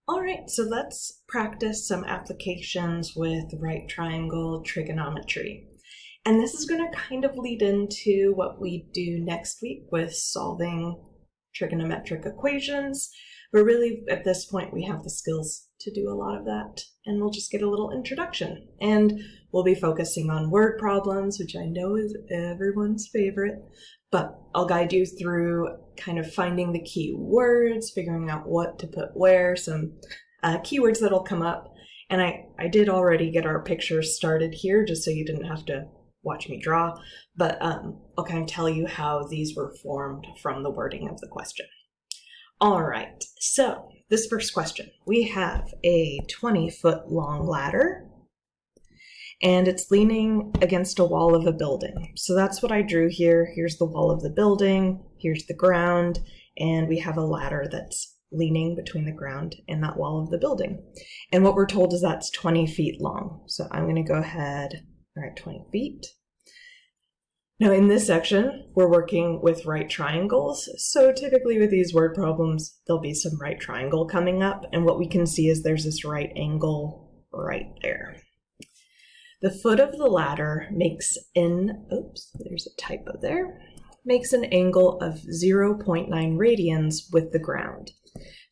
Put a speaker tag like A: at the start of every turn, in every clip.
A: All right, so let's practice some applications with right triangle trigonometry. And this is going to kind of lead into what we do next week with solving trigonometric equations. But really, at this point, we have the skills to do a lot of that. And we'll just get a little introduction. And we'll be focusing on word problems, which I know is everyone's favorite. But I'll guide you through kind of finding the key words, figuring out what to put where, some keywords that'll come up. And I did already get our pictures started here, just so you didn't have to watch me draw. But I'll kind of tell you how these were formed from the wording of the question. All right, so this first question, we have a 20-foot long ladder, and it's leaning against a wall of a building. So that's what I drew here. Here's the wall of the building, here's the ground, and we have a ladder that's leaning between the ground and that wall of the building. And what we're told is that's 20 feet long. So I'm going to go ahead, all right, 20 feet. Now in this section, we're working with right triangles. So typically with these word problems, there'll be some right triangle coming up. And what we can see is there's this right angle right there. The foot of the ladder makes there's a typo there, makes an angle of 0.9 radians with the ground.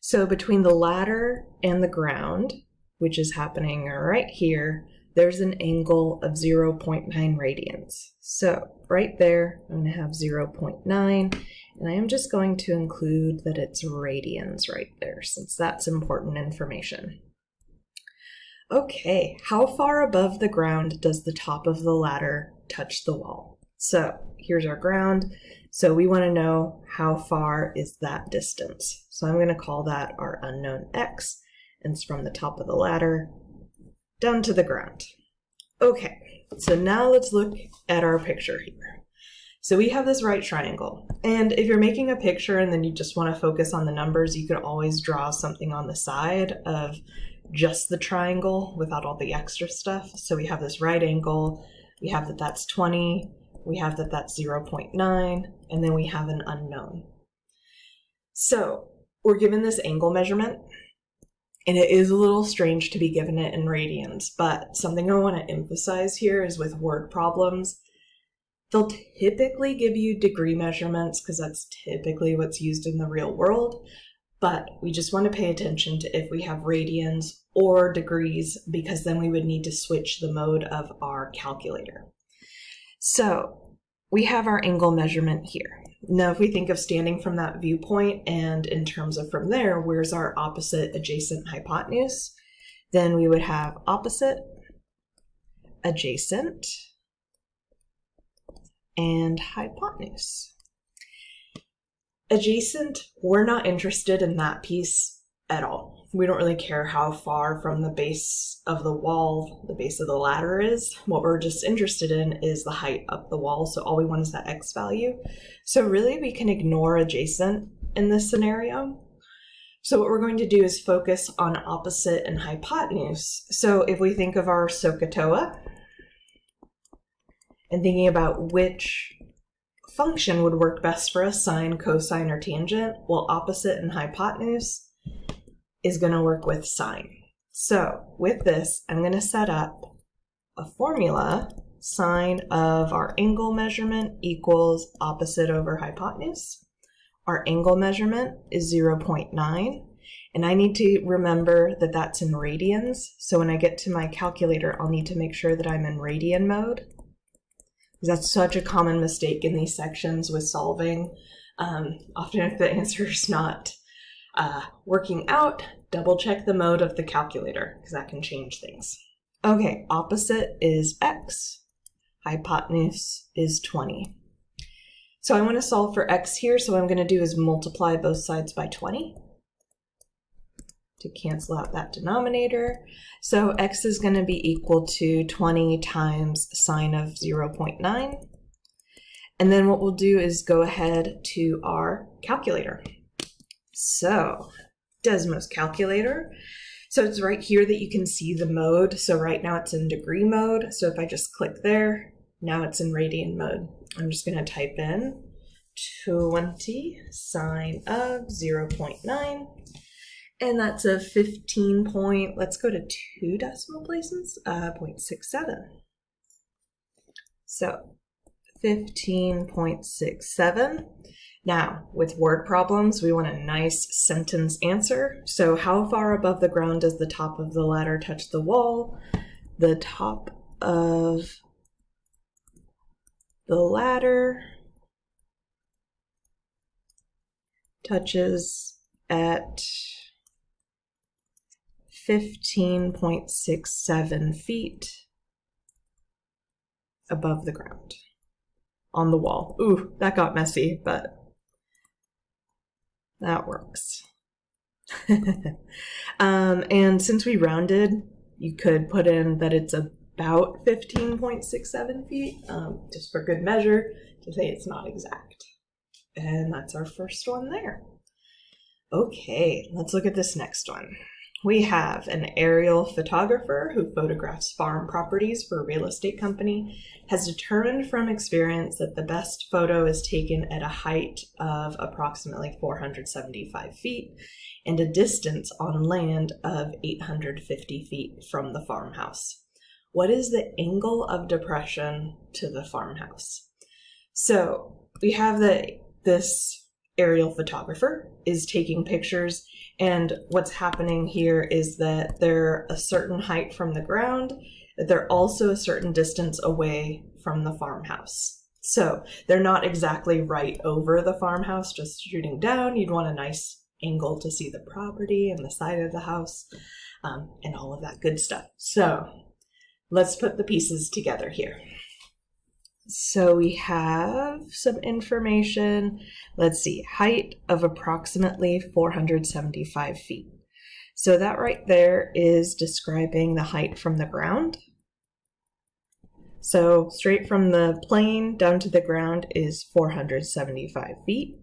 A: So between the ladder and the ground, which is happening right here, there's an angle of 0.9 radians. So right there, I'm going to have 0.9, and I am just going to include that it's radians right there, since that's important information. Okay, how far above the ground does the top of the ladder touch the wall? So here's our ground. So we want to know how far is that distance. So I'm going to call that our unknown x, and it's from the top of the ladder down to the ground. Okay, so now let's look at our picture here. So we have this right triangle, and if you're making a picture and then you just want to focus on the numbers, you could always draw something on the side of just the triangle without all the extra stuff. So we have this right angle, we have that that's 20, we have that that's 0.9, and then we have an unknown. So we're given this angle measurement, and it is a little strange to be given it in radians, but something I want to emphasize here is with word problems, they'll typically give you degree measurements because that's typically what's used in the real world. But we just want to pay attention to if we have radians or degrees, because then we would need to switch the mode of our calculator. So we have our angle measurement here. Now, if we think of standing from that viewpoint and in terms of from there, where's our opposite, adjacent, hypotenuse? Then we would have opposite, adjacent, and hypotenuse. Adjacent, we're not interested in that piece at all. We don't really care how far from the base of the wall, the base of the ladder is. What we're just interested in is the height up the wall, so all we want is that x value. So really we can ignore adjacent in this scenario. So what we're going to do is focus on opposite and hypotenuse. So if we think of our SOHCAHTOA and thinking about which function would work best for us, sine, cosine, or tangent, well, opposite and hypotenuse is going to work with sine. So with this, I'm going to set up a formula, sine of our angle measurement equals opposite over hypotenuse. Our angle measurement is 0.9, and I need to remember that that's in radians. So when I get to my calculator, I'll need to make sure that I'm in radian mode. That's such a common mistake in these sections with solving. Often if the answer is not working out, double check the mode of the calculator because that can change things. Okay, opposite is x, hypotenuse is 20. So I want to solve for x here, so what I'm going to do is multiply both sides by 20 to cancel out that denominator. So x is going to be equal to 20 times sine of 0.9. And then what we'll do is go ahead to our calculator. So Desmos calculator. So it's right here that you can see the mode. So right now it's in degree mode. So if I just click there, now it's in radian mode. I'm just going to type in 20 sine of 0.9. And that's a 15 point, let's go to 2 decimal places, 0.67. So 15.67. Now, with word problems, we want a nice sentence answer. So how far above the ground does the top of the ladder touch the wall? The top of the ladder touches at 15.67 feet above the ground on the wall. Ooh, that got messy, but that works. And since we rounded, you could put in that it's about 15.67 feet, just for good measure, to say it's not exact. And that's our first one there. Okay, let's look at this next one. We have an aerial photographer who photographs farm properties for a real estate company, has determined from experience that the best photo is taken at a height of approximately 475 feet and a distance on land of 850 feet from the farmhouse. What is the angle of depression to the farmhouse? So we have this aerial photographer is taking pictures, and what's happening here is that they're a certain height from the ground, that they're also a certain distance away from the farmhouse. So they're not exactly right over the farmhouse, just shooting down. You'd want a nice angle to see the property and the side of the house, and all of that good stuff. So let's put the pieces together here. So we have some information. Let's see, height of approximately 475 feet. So that right there is describing the height from the ground. So straight from the plane down to the ground is 475 feet.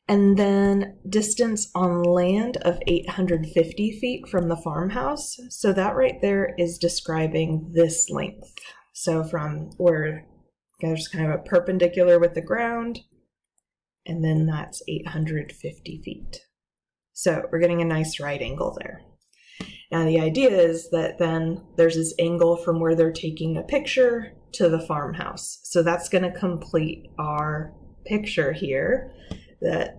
A: And then distance on land of 850 feet from the farmhouse. So that right there is describing this length. So from where there's kind of a perpendicular with the ground, and then that's 850 feet. So we're getting a nice right angle there. Now the idea is that then there's this angle from where they're taking a picture to the farmhouse. So that's going to complete our picture here, that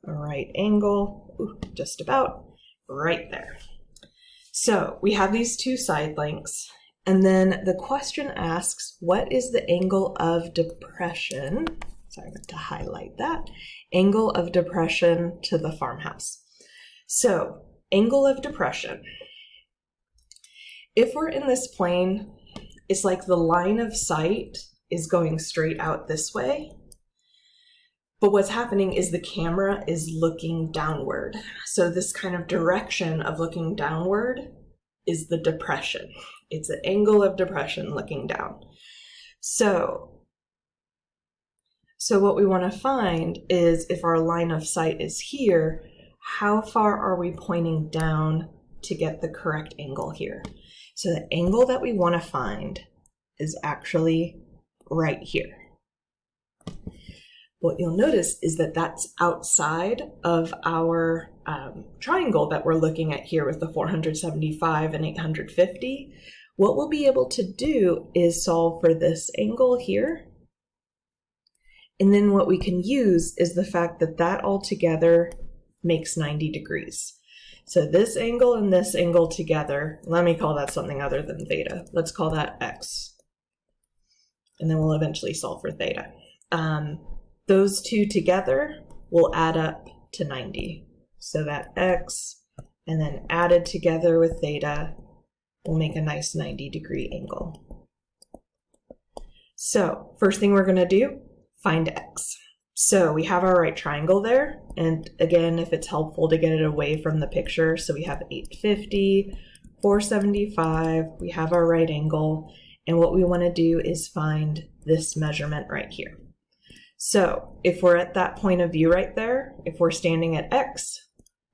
A: a right angle, just about right there. So we have these two side lengths, and then the question asks, what is the angle of depression? Sorry, I meant to highlight that. Angle of depression to the farmhouse. So angle of depression. If we're in this plane, it's like the line of sight is going straight out this way. But what's happening is the camera is looking downward. So this kind of direction of looking downward is the depression. It's an angle of depression looking down. So what we want to find is, if our line of sight is here, how far are we pointing down to get the correct angle here? So the angle that we want to find is actually right here. What you'll notice is that that's outside of our triangle that we're looking at here with the 475 and 850. What we'll be able to do is solve for this angle here. And then what we can use is the fact that that all together makes 90 degrees. So this angle and this angle together, let me call that something other than theta. Let's call that x. And then we'll eventually solve for theta. Those two together will add up to 90. So that x, and then added together with theta, will make a nice 90-degree angle. So first thing we're going to do, find x. So we have our right triangle there. And again, if it's helpful to get it away from the picture, so we have 850, 475, we have our right angle. And what we want to do is find this measurement right here. So if we're at that point of view right there, if we're standing at x,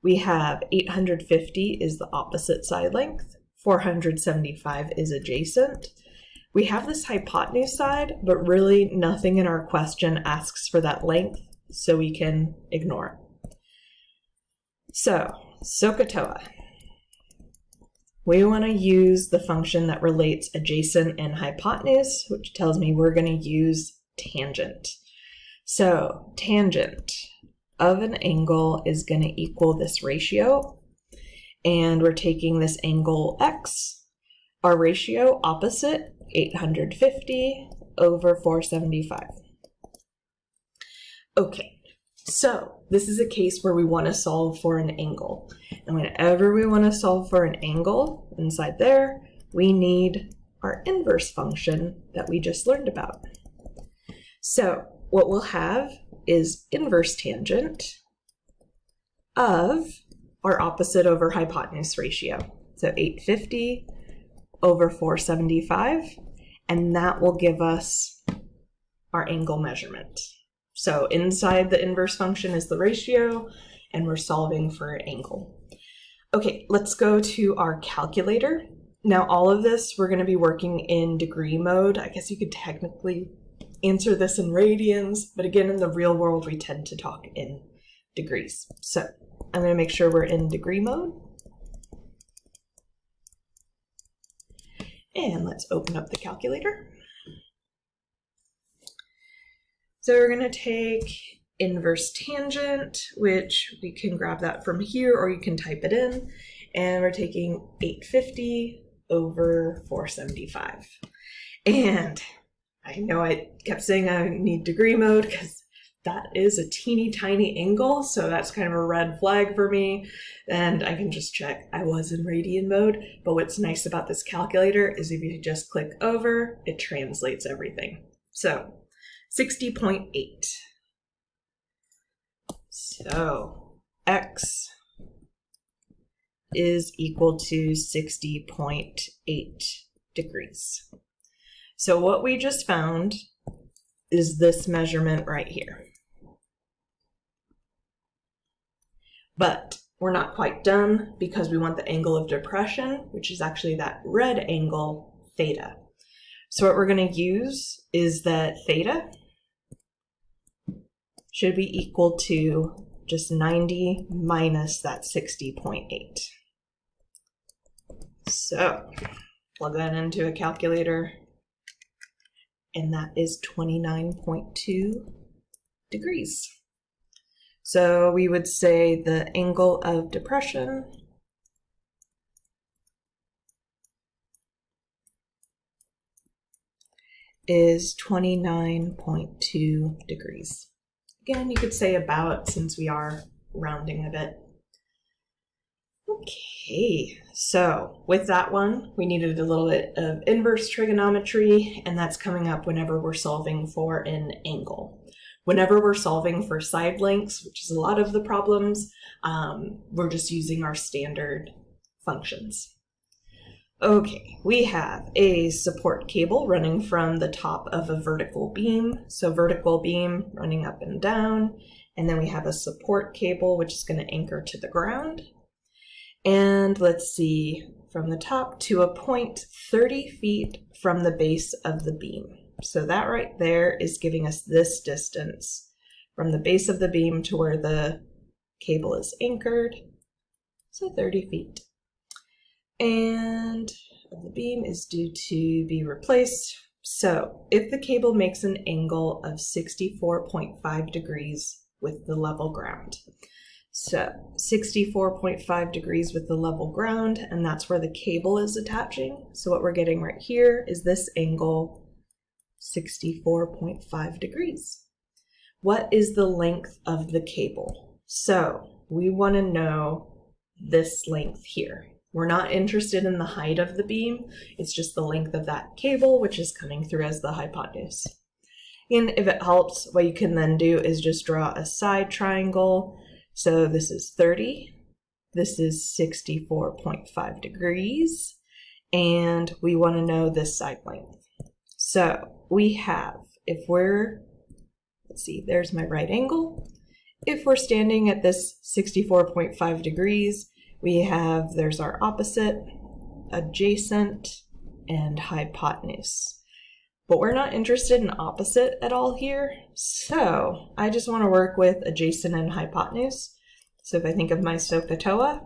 A: we have 850 is the opposite side length, 475 is adjacent. We have this hypotenuse side, but really nothing in our question asks for that length. so we can ignore it. So, SOHCAHTOA. We want to use the function that relates adjacent and hypotenuse, which tells me we're going to use tangent. So, tangent of an angle is going to equal this ratio, and we're taking this angle x, our ratio opposite, 850 over 475. Okay, so this is a case where we want to solve for an angle. And whenever we want to solve for an angle inside there, we need our inverse function that we just learned about. So what we'll have is inverse tangent of our opposite over hypotenuse ratio. So 850 over 475, and that will give us our angle measurement. So inside the inverse function is the ratio, and we're solving for an angle. Okay, let's go to our calculator. Now all of this, we're going to be working in degree mode. I guess you could technically answer this in radians, but again, in the real world, we tend to talk in degrees. So I'm going to make sure we're in degree mode. And let's open up the calculator. So we're going to take inverse tangent, which we can grab that from here, or you can type it in. And we're taking 850 over 475. And I know I kept saying I need degree mode because that is a teeny tiny angle. So that's kind of a red flag for me. And I can just check I was in radian mode. But what's nice about this calculator is if you just click over, it translates everything. So 60.8. So x is equal to 60.8 degrees. So what we just found is this measurement right here. But we're not quite done because we want the angle of depression, which is actually that red angle, theta. So what we're going to use is that theta should be equal to just 90 minus that 60.8. So plug that into a calculator, and that is 29.2 degrees. So we would say the angle of depression is 29.2 degrees. Again, you could say about, since we are rounding a bit. Okay, so with that one, we needed a little bit of inverse trigonometry, and that's coming up whenever we're solving for an angle. Whenever we're solving for side lengths, which is a lot of the problems, we're just using our standard functions. Okay, we have a support cable running from the top of a vertical beam. So vertical beam running up and down. And then we have a support cable, which is going to anchor to the ground. And let's see, from the top to a point 30 feet from the base of the beam. So that right there is giving us this distance from the base of the beam to where the cable is anchored. So 30 feet. And the beam is due to be replaced. So if the cable makes an angle of 64.5 degrees with the level ground. So 64.5 degrees with the level ground, and that's where the cable is attaching. So what we're getting right here is this angle, 64.5 degrees. What is the length of the cable? So we want to know this length here. We're not interested in the height of the beam. It's just the length of that cable, which is coming through as the hypotenuse. And if it helps, what you can then do is just draw a side triangle. So this is 30. This is 64.5 degrees. And we want to know this side length. So we have, if we're, let's see, there's my right angle. If we're standing at this 64.5 degrees, we have, there's our opposite, adjacent, and hypotenuse. but we're not interested in opposite at all here. So I just want to work with adjacent and hypotenuse. So if I think of my SOHCAHTOA,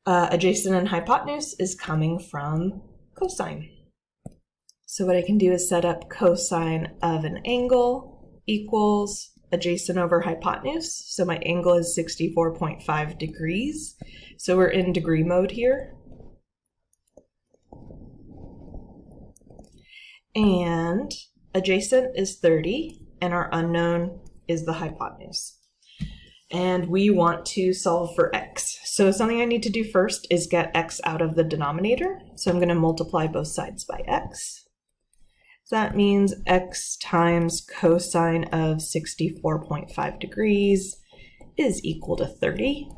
A: adjacent and hypotenuse is coming from cosine. So what I can do is set up cosine of an angle equals adjacent over hypotenuse. So my angle is 64.5 degrees. So we're in degree mode here. And adjacent is 30, and our unknown is the hypotenuse. And we want to solve for x. So something I need to do first is get x out of the denominator. So I'm going to multiply both sides by x. So that means x times cosine of 64.5 degrees is equal to 30.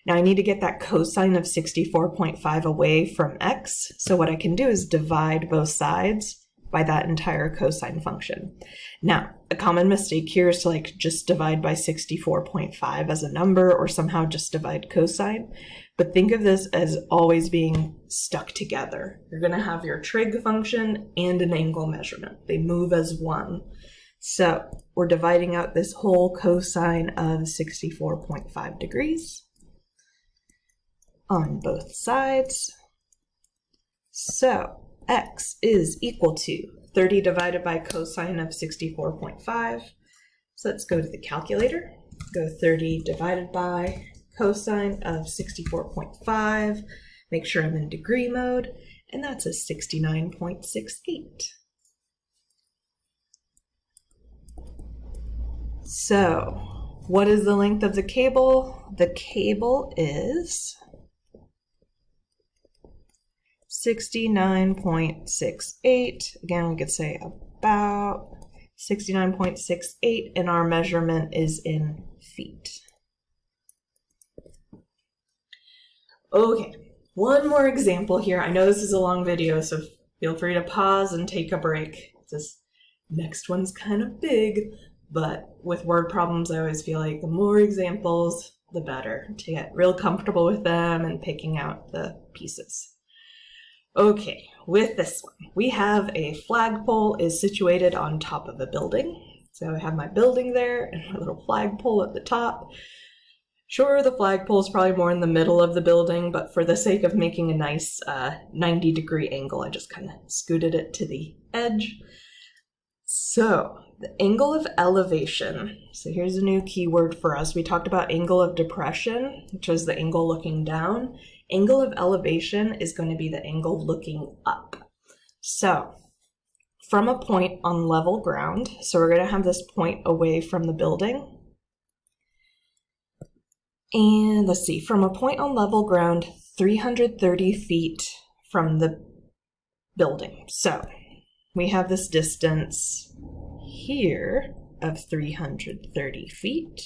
A: Now I need to get that cosine of 64.5 away from x. So what I can do is divide both sides by that entire cosine function. Now, a common mistake here is to just divide by 64.5 as a number, or somehow just divide cosine. But think of this as always being stuck together. You're going to have your trig function and an angle measurement. They move as one. So we're dividing out this whole cosine of 64.5 degrees on both sides. So x is equal to 30 divided by cosine of 64.5. So let's go to the calculator. Go 30 divided by cosine of 64.5. Make sure I'm in degree mode, and that's a 69.68. So what is the length of the cable? The cable is 69.68. Again, we could say about 69.68, and our measurement is in feet. Okay, one more example here. I know this is a long video, so feel free to pause and take a break. This next one's kind of big, but with word problems, I always feel like the more examples, the better, to get real comfortable with them and picking out the pieces. Okay, with this one, we have a flagpole is situated on top of a building. So I have my building there and my little flagpole at the top. Sure, the flagpole is probably more in the middle of the building, but for the sake of making a nice 90-degree angle, I just kind of scooted it to the edge. So the angle of elevation. So here's a new keyword for us. We talked about angle of depression, which is the angle looking down. Angle of elevation is going to be the angle looking up. So from a point on level ground, so we're going to have this point away from the building. And let's see, from a point on level ground, 330 feet from the building. So we have this distance here of 330 feet.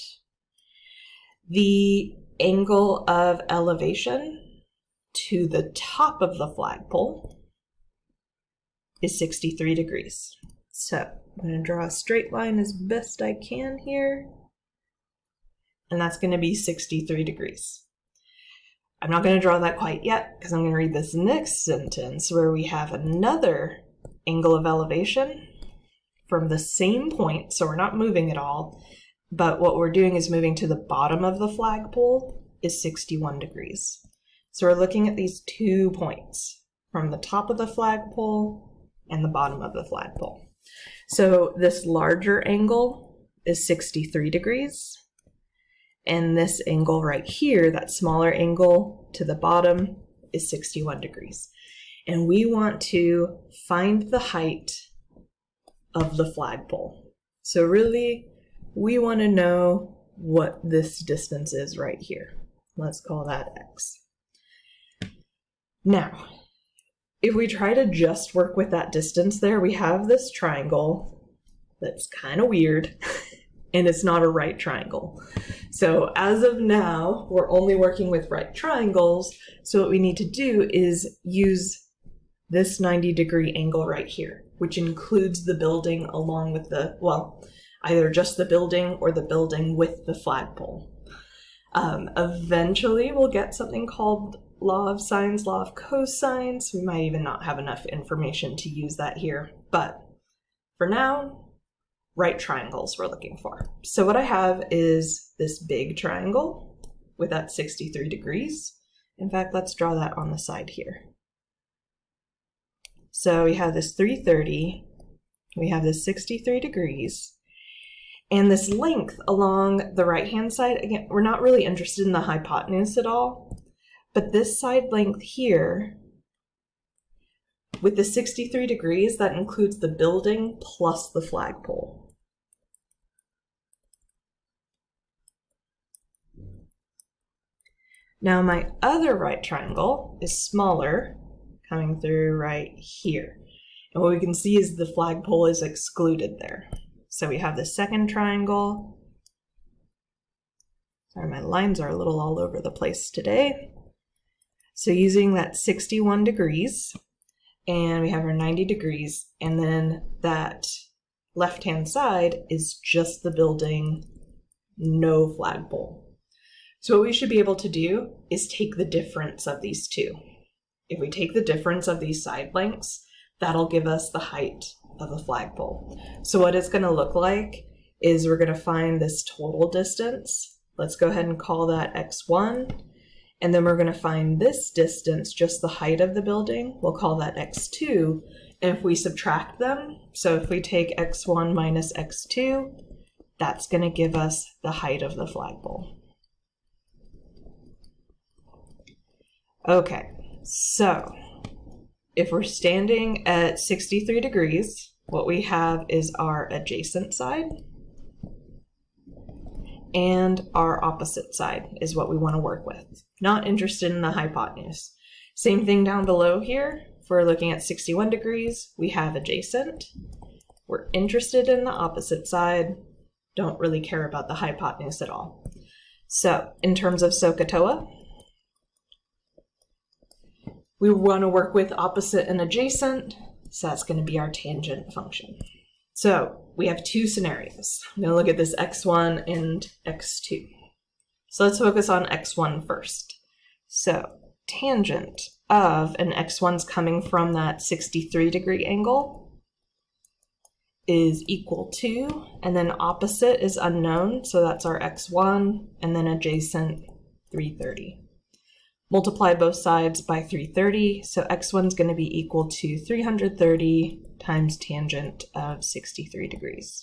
A: The angle of elevation to the top of the flagpole is 63 degrees. So I'm going to draw a straight line as best I can here, and that's going to be 63 degrees. I'm not going to draw that quite yet because I'm going to read this next sentence where we have another angle of elevation from the same point, so we're not moving at all, but what we're doing is moving to the bottom of the flagpole is 61 degrees. So we're looking at these 2 points from the top of the flagpole and the bottom of the flagpole. So this larger angle is 63 degrees, and this angle right here, that smaller angle to the bottom, is 61 degrees. And we want to find the height of the flagpole. So really, we want to know what this distance is right here. Let's call that x. Now, if we try to just work with that distance there, we have this triangle that's kind of weird, and it's not a right triangle. So as of now, we're only working with right triangles. So what we need to do is use this 90-degree angle right here, which includes the building along with the, well, either just the building or the building with the flagpole. Eventually we'll get something called law of sines, law of cosines. We might even not have enough information to use that here, but for now, right triangles we're looking for. So what I have is this big triangle with that 63 degrees. In fact, let's draw that on the side here. So we have this 330, we have this 63 degrees, and this length along the right-hand side, again, we're not really interested in the hypotenuse at all, but this side length here, with the 63 degrees, that includes the building plus the flagpole. Now my other right triangle is smaller, coming through right here. And what we can see is the flagpole is excluded there. So we have the second triangle. Sorry, my lines are a little all over the place today. So using that 61 degrees, and we have our 90 degrees, and then that left-hand side is just the building, no flagpole. So what we should be able to do is take the difference of these two. If we take the difference of these side lengths, that'll give us the height of a flagpole. So what it's going to look like is we're going to find this total distance. Let's go ahead and call that x1. And then we're going to find this distance, just the height of the building. We'll call that x2. And if we subtract them, so if we take x1 minus x2, that's going to give us the height of the flagpole. Okay, so if we're standing at 63 degrees, what we have is our adjacent side, and our opposite side is what we want to work with. Not interested in the hypotenuse. Same thing down below here. If we're looking at 61 degrees, we have adjacent. We're interested in the opposite side. Don't really care about the hypotenuse at all. So in terms of SOHCAHTOA, we want to work with opposite and adjacent, so that's going to be our tangent function. So we have two scenarios. I'm going to look at this x1 and x2. So let's focus on x1 first. So tangent of, and x1's coming from that 63 degree angle, is equal to, and then opposite is unknown, so that's our x1, and then adjacent 330. Multiply both sides by 330, so x1 is going to be equal to 330 times tangent of 63 degrees.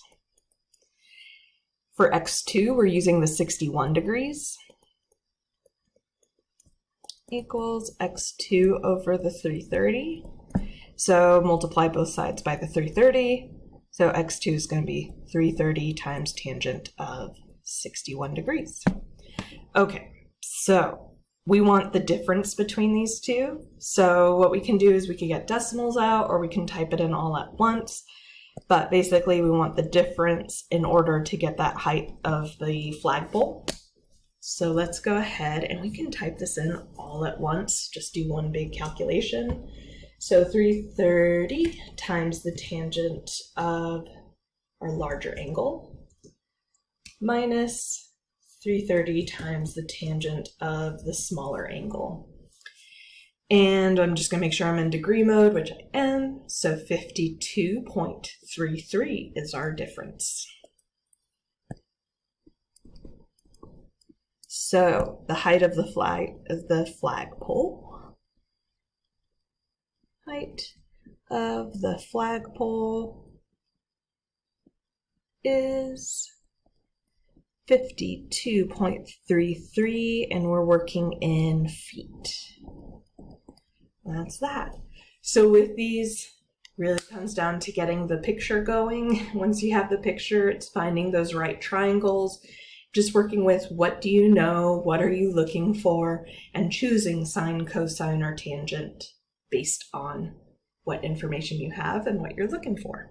A: For x2, we're using the 61 degrees, equals x2 over the 330. So multiply both sides by the 330, so x2 is going to be 330 times tangent of 61 degrees. Okay, so we want the difference between these two. So what we can do is we can get decimals out, or we can type it in all at once. But basically we want the difference in order to get that height of the flagpole. So let's go ahead and we can type this in all at once. Just do one big calculation. So 330 times the tangent of our larger angle minus 330 times the tangent of the smaller angle. And I'm just going to make sure I'm in degree mode, which I am. So 52.33 is our difference. So the height of the flagpole. Height of the flagpole is 52.33, and we're working in feet. That's that. So with these, really comes down to getting the picture going. Once you have the picture, it's finding those right triangles, just working with what do you know, what are you looking for, and choosing sine, cosine, or tangent based on what information you have and what you're looking for.